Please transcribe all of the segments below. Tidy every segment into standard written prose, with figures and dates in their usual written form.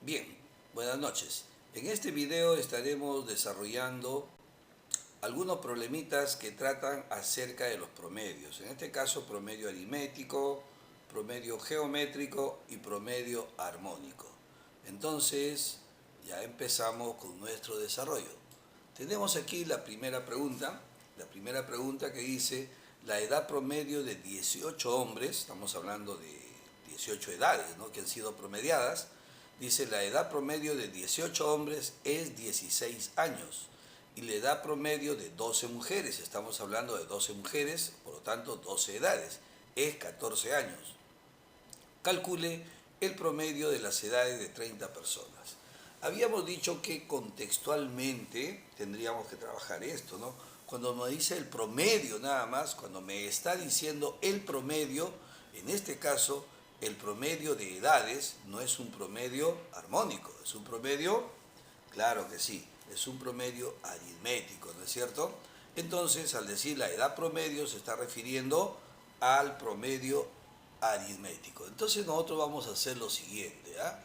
Bien, buenas noches. En este video estaremos desarrollando algunos problemitas que tratan acerca de los promedios. En este caso, promedio aritmético, promedio geométrico y promedio armónico. Entonces, ya empezamos con nuestro desarrollo. Tenemos aquí la primera pregunta que dice, la edad promedio de 18 hombres, estamos hablando de 18 edades, ¿no?, que han sido promediadas. Dice, la edad promedio de 18 hombres es 16 años y la edad promedio de 12 mujeres, estamos hablando de 12 mujeres, por lo tanto 12 edades, es 14 años. Calcule el promedio de las edades de 30 personas. Habíamos dicho que contextualmente tendríamos que trabajar esto, ¿no? Cuando me dice el promedio nada más, cuando me está diciendo el promedio, en este caso, el promedio de edades no es un promedio armónico, es un promedio, claro que sí, es un promedio aritmético, ¿no es cierto? Entonces, al decir la edad promedio, se está refiriendo al promedio aritmético. Entonces, nosotros vamos a hacer lo siguiente, ¿ah?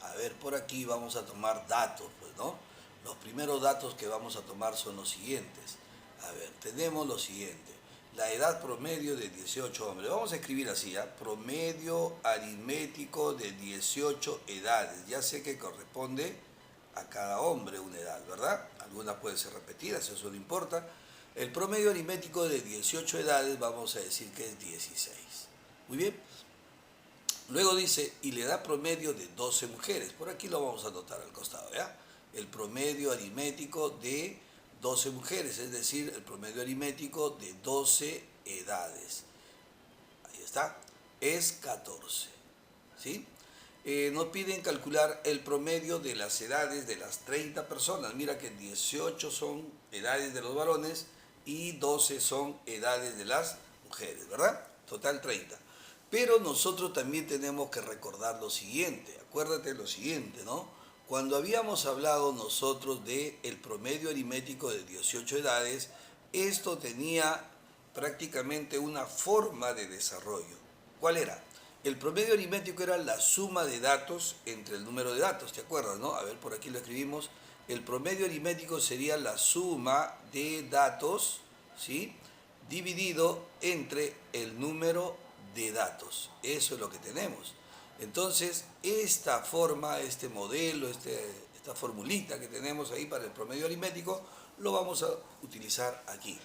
A ver, por aquí vamos a tomar datos, pues, ¿no? Los primeros datos que vamos a tomar son los siguientes. A ver, tenemos lo siguiente. La edad promedio de 18 hombres. Vamos a escribir así, ¿ya? Promedio aritmético de 18 edades. Ya sé que corresponde a cada hombre una edad, ¿verdad? Algunas pueden ser repetidas, eso no importa. El promedio aritmético de 18 edades vamos a decir que es 16. Muy bien. Luego dice, y la edad promedio de 12 mujeres. Por aquí lo vamos a anotar al costado, ¿ya? El promedio aritmético de 12 mujeres, es decir, el promedio aritmético de 12 edades. Ahí está, es 14, ¿sí? Nos piden calcular el promedio de las edades de las 30 personas. Mira que 18 son edades de los varones y 12 son edades de las mujeres, ¿verdad? Total 30. Pero nosotros también tenemos que recordar lo siguiente, acuérdate lo siguiente, ¿no? Cuando habíamos hablado nosotros del promedio aritmético de 18 edades, esto tenía prácticamente una forma de desarrollo. ¿Cuál era? El promedio aritmético era la suma de datos entre el número de datos, ¿te acuerdas, no? A ver, por aquí lo escribimos. El promedio aritmético sería la suma de datos, ¿sí?, dividido entre el número de datos. Eso es lo que tenemos. Entonces, esta forma, este modelo, esta formulita que tenemos ahí para el promedio aritmético, lo vamos a utilizar aquí.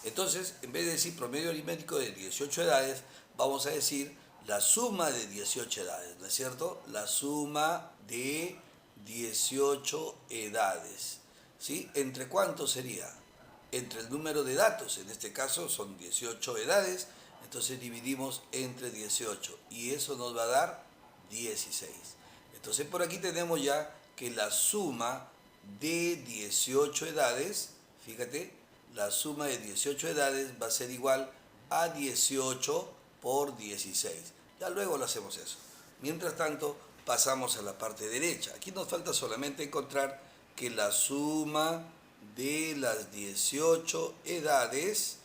Entonces, en vez de decir promedio aritmético de 18 edades, vamos a decir la suma de 18 edades, ¿no es cierto? La suma de 18 edades, ¿sí? ¿Entre cuánto sería? Entre el número de datos, en este caso son 18 edades, entonces dividimos entre 18 y eso nos va a dar 16. Entonces por aquí tenemos ya que la suma de 18 edades, fíjate, la suma de 18 edades va a ser igual a 18 por 16. Ya luego lo hacemos eso. Mientras tanto, pasamos a la parte derecha. Aquí nos falta solamente encontrar que la suma de las 18 edades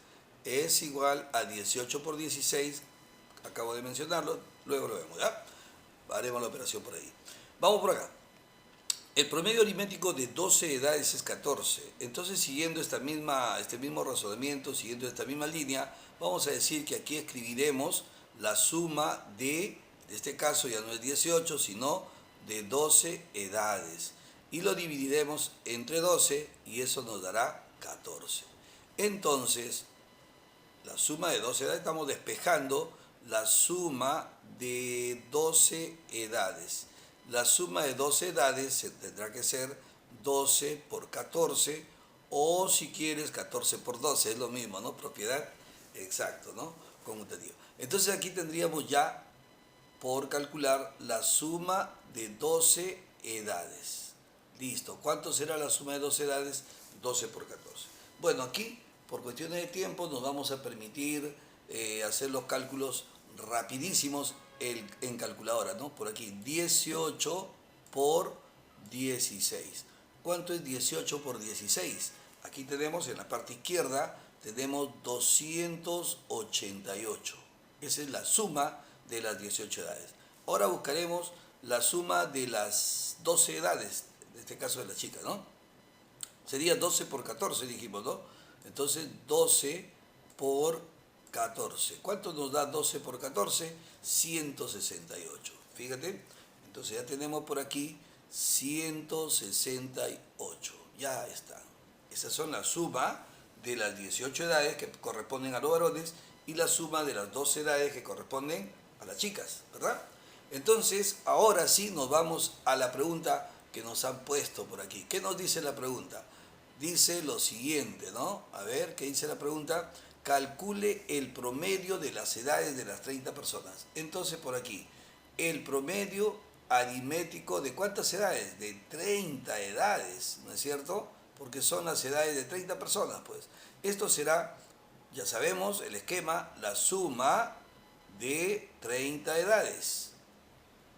es igual a 18 por 16. Acabo de mencionarlo, luego lo vemos, ¿ya? Haremos la operación por ahí. Vamos por acá. El promedio aritmético de 12 edades es 14. Entonces, siguiendo este mismo razonamiento, siguiendo esta misma línea, vamos a decir que aquí escribiremos la suma en este caso ya no es 18, sino de 12 edades. Y lo dividiremos entre 12 y eso nos dará 14. Entonces, la suma de 12 edades, estamos despejando la suma de 12 edades. La suma de 12 edades tendrá que ser 12 por 14 o si quieres 14 por 12, es lo mismo, ¿no? Propiedad, exacto, ¿no? Conmutativo. Entonces aquí tendríamos ya por calcular la suma de 12 edades. Listo. ¿Cuánto será la suma de 12 edades? 12 por 14. Bueno, aquí por cuestiones de tiempo nos vamos a permitir hacer los cálculos rapidísimos en calculadora, ¿no? Por aquí, 18 por 16. ¿Cuánto es 18 por 16? Aquí tenemos en la parte izquierda, tenemos 288. Esa es la suma de las 18 edades. Ahora buscaremos la suma de las 12 edades, en este caso de la chica, ¿no? Sería 12 por 14, dijimos, ¿no? Entonces 12 por 14. ¿Cuánto nos da 12 por 14? 168. Fíjate, entonces ya tenemos por aquí 168. Ya están. Esas son la suma de las 18 edades que corresponden a los varones y la suma de las 12 edades que corresponden a las chicas, ¿verdad? Entonces, ahora sí nos vamos a la pregunta que nos han puesto por aquí. ¿Qué nos dice la pregunta? Dice lo siguiente, ¿no? A ver, ¿qué dice la pregunta? Calcule el promedio de las edades de las 30 personas. Entonces, por aquí, el promedio aritmético de ¿cuántas edades? De 30 edades, ¿no es cierto? Porque son las edades de 30 personas, pues. Esto será, ya sabemos, el esquema, la suma de 30 edades.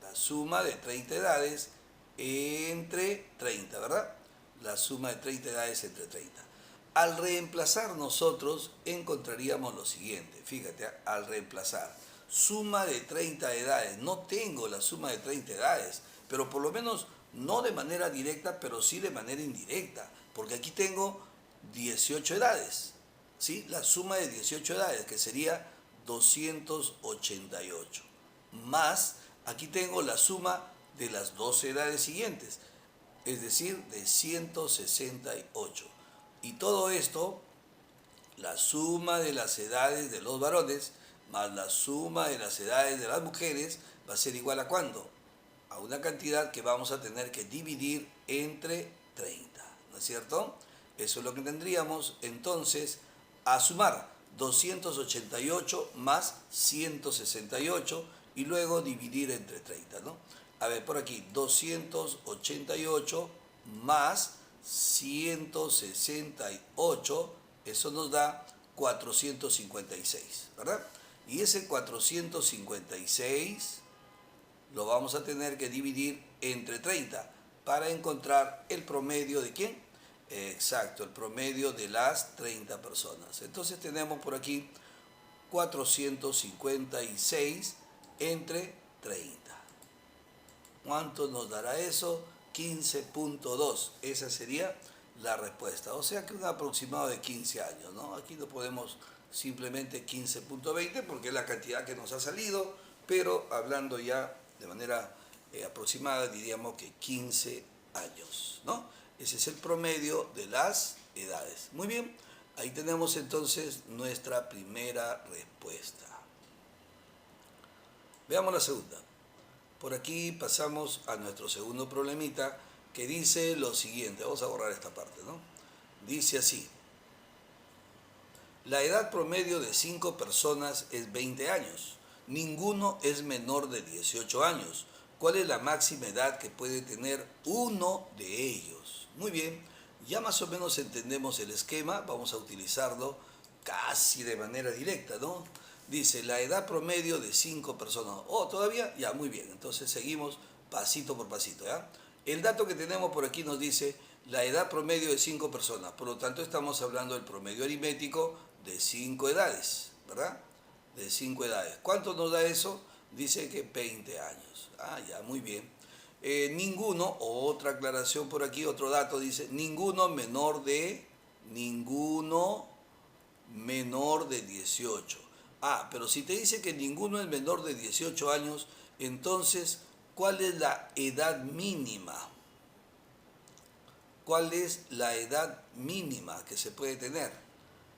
La suma de 30 edades entre 30, ¿verdad? La suma de 30 edades entre 30. Al reemplazar nosotros encontraríamos lo siguiente, fíjate, al reemplazar, suma de 30 edades, no tengo la suma de 30 edades, pero por lo menos no de manera directa, pero sí de manera indirecta, porque aquí tengo 18 edades, ¿sí? La suma de 18 edades, que sería 288, más, aquí tengo la suma de las 12 edades siguientes, es decir, de 168. Y todo esto, la suma de las edades de los varones más la suma de las edades de las mujeres va a ser igual a ¿cuánto? A una cantidad que vamos a tener que dividir entre 30, ¿no es cierto? Eso es lo que tendríamos entonces a sumar 288 más 168 y luego dividir entre 30, ¿no? A ver, por aquí, 288 más 168, eso nos da 456, ¿verdad? Y ese 456 lo vamos a tener que dividir entre 30 para encontrar el promedio de ¿quién? Exacto, el promedio de las 30 personas. Entonces tenemos por aquí 456 entre 30. ¿Cuánto nos dará eso? 15.2. Esa sería la respuesta. O sea que un aproximado de 15 años, ¿no? Aquí no podemos simplemente 15.20 porque es la cantidad que nos ha salido, pero hablando ya de manera aproximada diríamos que 15 años, ¿no? Ese es el promedio de las edades. Muy bien, ahí tenemos entonces nuestra primera respuesta. Veamos la segunda. Por aquí pasamos a nuestro segundo problemita que dice lo siguiente. Vamos a borrar esta parte, ¿no? Dice así. La edad promedio de 5 personas es 20 años. Ninguno es menor de 18 años. ¿Cuál es la máxima edad que puede tener uno de ellos? Muy bien, ya más o menos entendemos el esquema. Vamos a utilizarlo casi de manera directa, ¿no? Dice, la edad promedio de 5 personas. Oh, ¿todavía? Ya, muy bien. Entonces seguimos pasito por pasito, ¿ya? El dato que tenemos por aquí nos dice la edad promedio de 5 personas. Por lo tanto, estamos hablando del promedio aritmético de 5 edades, ¿verdad? De 5 edades. ¿Cuánto nos da eso? Dice que 20 años. Ah, ya, muy bien. Ninguno, otra aclaración por aquí, otro dato, dice, ninguno menor de 18. Ah, pero si te dice que ninguno es menor de 18 años, entonces, ¿cuál es la edad mínima? ¿Cuál es la edad mínima que se puede tener?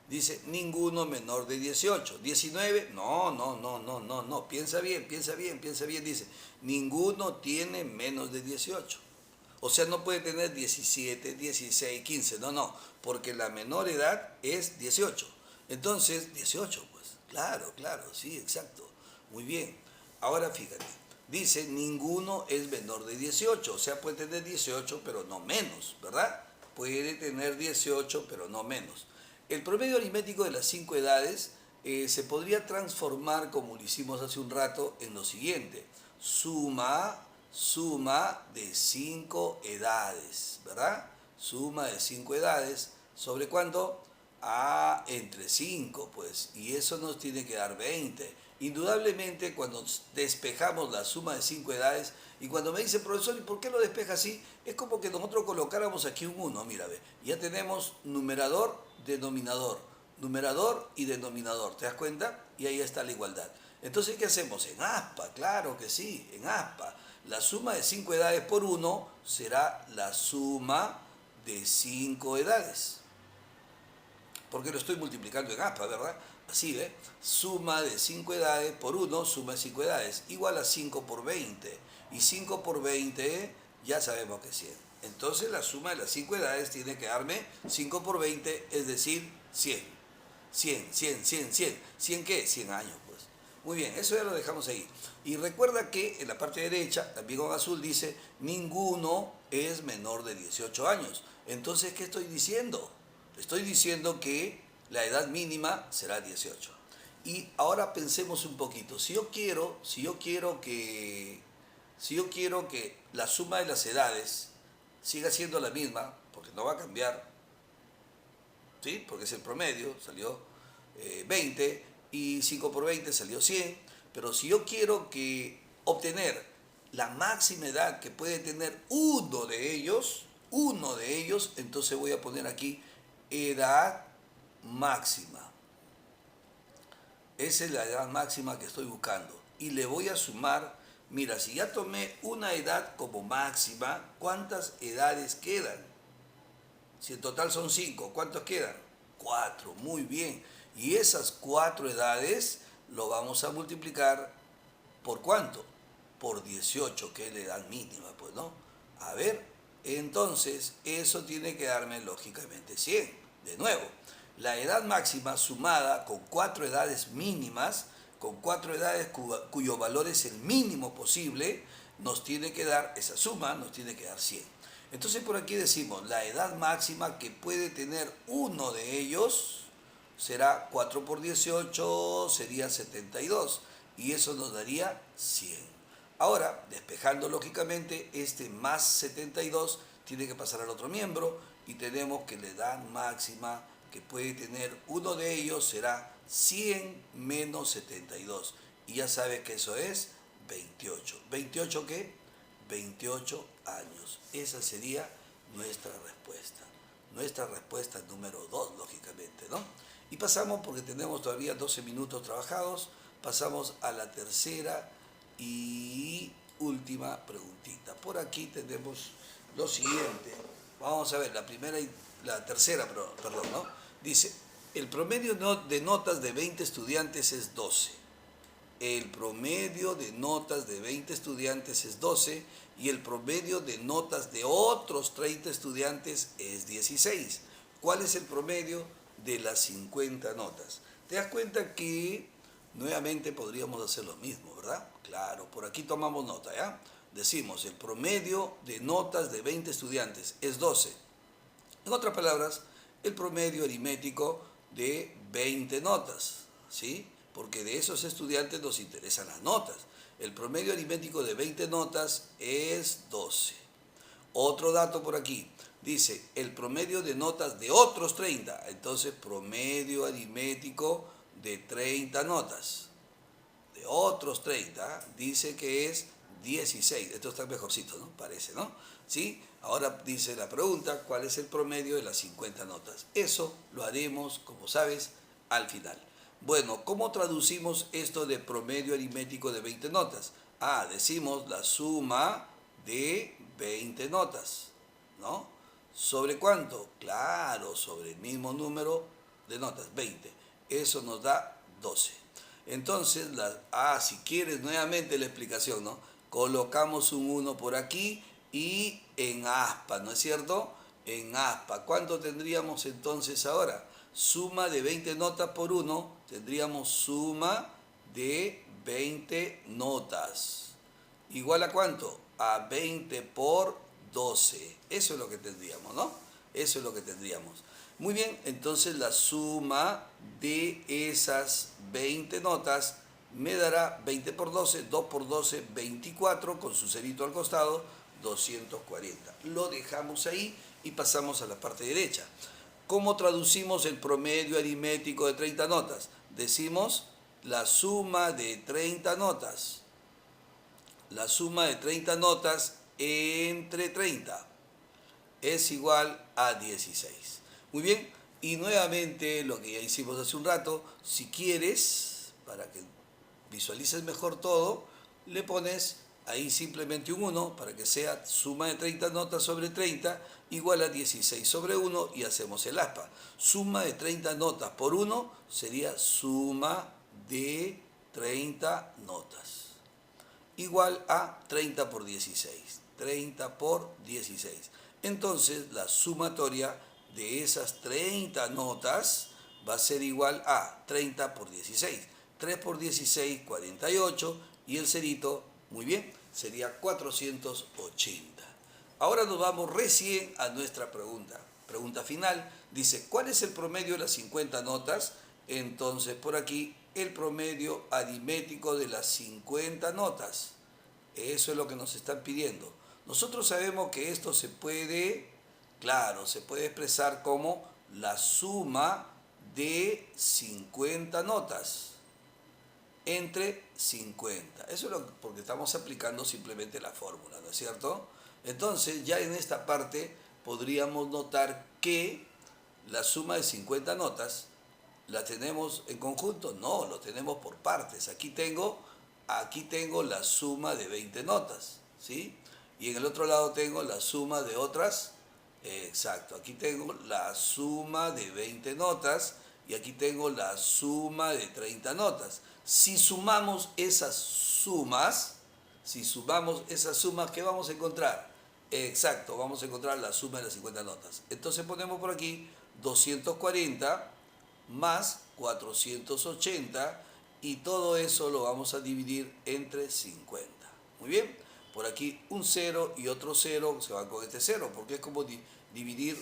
Dice, ninguno menor de 18. 19, no. Piensa bien. Dice, ninguno tiene menos de 18. O sea, no puede tener 17, 16, 15. No, porque la menor edad es 18. Entonces, 18, pues. Claro, sí, exacto. Muy bien. Ahora fíjate. Dice, ninguno es menor de 18. O sea, puede tener 18, pero no menos, ¿verdad? Puede tener 18, pero no menos. El promedio aritmético de las 5 edades se podría transformar, como lo hicimos hace un rato, en lo siguiente. Suma de 5 edades, ¿verdad? Suma de 5 edades. ¿Sobre cuánto? Entre 5, pues. Y eso nos tiene que dar 20. Indudablemente cuando despejamos la suma de 5 edades, y cuando me dice, profesor, ¿y por qué lo despeja así? Es como que nosotros colocáramos aquí un 1, mira, ve, ya tenemos numerador, numerador y denominador, ¿te das cuenta? Y ahí está la igualdad. Entonces, ¿qué hacemos? En aspa, claro que sí, en aspa. La suma de 5 edades por 1 será la suma de 5 edades. Porque lo estoy multiplicando en aspa, ¿verdad? Así, ¿ve? Suma de 5 edades por 1, suma de 5 edades, igual a 5 por 20. Y 5 por 20 ya sabemos que es 100. Entonces la suma de las 5 edades tiene que darme 5 por 20, es decir, 100. 100, 100, 100, 100. ¿100 qué? 100 años, pues. Muy bien, eso ya lo dejamos ahí. Y recuerda que en la parte derecha, también con azul, dice, ninguno es menor de 18 años. Entonces, ¿qué estoy diciendo? Estoy diciendo que la edad mínima será 18. Y ahora pensemos un poquito. Si yo quiero que la suma de las edades siga siendo la misma, porque no va a cambiar, ¿sí? Porque es el promedio, salió 20 y 5 por 20 salió 100, pero si yo quiero obtener la máxima edad que puede tener uno de ellos, entonces voy a poner aquí edad máxima. Esa es la edad máxima que estoy buscando. Y le voy a sumar, mira, si ya tomé una edad como máxima, ¿cuántas edades quedan? Si en total son 5, ¿cuántos quedan? 4, muy bien. Y esas 4 edades lo vamos a multiplicar ¿por cuánto? Por 18, que es la edad mínima, pues, ¿no? A ver, entonces eso tiene que darme lógicamente 100. De nuevo, la edad máxima sumada con 4 edades mínimas, con 4 edades cuyo valor es el mínimo posible, nos tiene que dar, esa suma nos tiene que dar 100. Entonces por aquí decimos, la edad máxima que puede tener uno de ellos será 4 por 18, sería 72, y eso nos daría 100. Ahora, despejando lógicamente, este más 72 tiene que pasar al otro miembro, y tenemos que la edad máxima que puede tener uno de ellos será 100 menos 72. Y ya sabes que eso es 28. ¿28 qué? 28 años. Esa sería nuestra respuesta. Nuestra respuesta número 2, lógicamente, ¿no? Y pasamos, porque tenemos todavía 12 minutos trabajados, pasamos a la tercera y última preguntita. Por aquí tenemos lo siguiente. Vamos a ver, la tercera, perdón, ¿no? Dice, el promedio de notas de 20 estudiantes es 12. El promedio de notas de 20 estudiantes es 12 y el promedio de notas de otros 30 estudiantes es 16. ¿Cuál es el promedio de las 50 notas? ¿Te das cuenta que nuevamente podríamos hacer lo mismo, verdad? Claro, por aquí tomamos nota, ¿ya? Decimos, el promedio de notas de 20 estudiantes es 12. En otras palabras, el promedio aritmético de 20 notas, ¿sí? Porque de esos estudiantes nos interesan las notas. El promedio aritmético de 20 notas es 12. Otro dato por aquí, dice, el promedio de notas de otros 30. Entonces, promedio aritmético de 30 notas. De otros 30, dice que es 16. Esto está mejorcito, ¿no? Parece, ¿no? ¿Sí? Ahora dice la pregunta, ¿cuál es el promedio de las 50 notas? Eso lo haremos, como sabes, al final. Bueno, ¿cómo traducimos esto de promedio aritmético de 20 notas? Decimos la suma de 20 notas, ¿no? ¿Sobre cuánto? Claro, sobre el mismo número de notas, 20. Eso nos da 12. Entonces, si quieres nuevamente la explicación, ¿no? Colocamos un 1 por aquí y en aspa, ¿no es cierto? En aspa. ¿Cuánto tendríamos entonces ahora? Suma de 20 notas por 1, tendríamos suma de 20 notas. ¿Igual a cuánto? A 20 por 12. Eso es lo que tendríamos, ¿no? Eso es lo que tendríamos. Muy bien, entonces la suma de esas 20 notas me dará 20 por 12, 2 por 12, 24, con su cerito al costado, 240. Lo dejamos ahí y pasamos a la parte derecha. ¿Cómo traducimos el promedio aritmético de 30 notas? Decimos la suma de 30 notas. La suma de 30 notas entre 30 es igual a 16. Muy bien, y nuevamente lo que ya hicimos hace un rato, si quieres, para que visualices mejor todo, le pones ahí simplemente un 1 para que sea suma de 30 notas sobre 30 igual a 16 sobre 1 y hacemos el aspa. Suma de 30 notas por 1 sería suma de 30 notas igual a 30 por 16. 30 por 16. Entonces la sumatoria de esas 30 notas va a ser igual a 30 por 16. 3 por 16, 48 y el cerito, muy bien, sería 480. Ahora nos vamos recién a nuestra pregunta. Pregunta final, dice, ¿cuál es el promedio de las 50 notas? Entonces por aquí el promedio aritmético de las 50 notas. Eso es lo que nos están pidiendo. Nosotros sabemos que esto se puede, claro, se puede expresar como la suma de 50 notas entre 50. Eso es porque estamos aplicando simplemente la fórmula, ¿no es cierto? Entonces, ya en esta parte podríamos notar que la suma de 50 notas la tenemos en conjunto. No, lo tenemos por partes. Aquí tengo la suma de 20 notas, ¿sí? Y en el otro lado tengo la suma de otras. Exacto, aquí tengo la suma de 20 notas y aquí tengo la suma de 30 notas. Si sumamos esas sumas, ¿qué vamos a encontrar? Exacto, vamos a encontrar la suma de las 50 notas. Entonces ponemos por aquí 240 más 480 y todo eso lo vamos a dividir entre 50. Muy bien, por aquí un 0 y otro 0 se van con este 0 porque es como dividir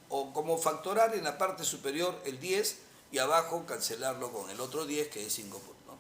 o como factorar en la parte superior el 10 y abajo cancelarlo con el otro 10 que es 5. ¿No?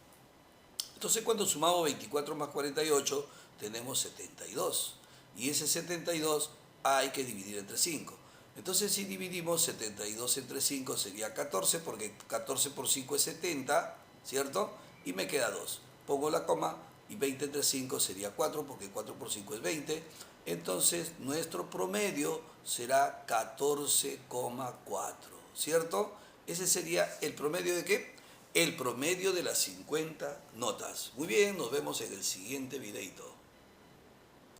Entonces cuando sumamos 24 más 48 tenemos 72 y ese 72 hay que dividir entre 5. Entonces si dividimos 72 entre 5 sería 14 porque 14 por 5 es 70, ¿cierto? Y me queda 2. Pongo la coma y 20 entre 5 sería 4 porque 4 por 5 es 20. Entonces nuestro promedio será 14,4, ¿cierto? Ese sería el promedio de ¿qué? El promedio de las 50 notas. Muy bien, nos vemos en el siguiente videito.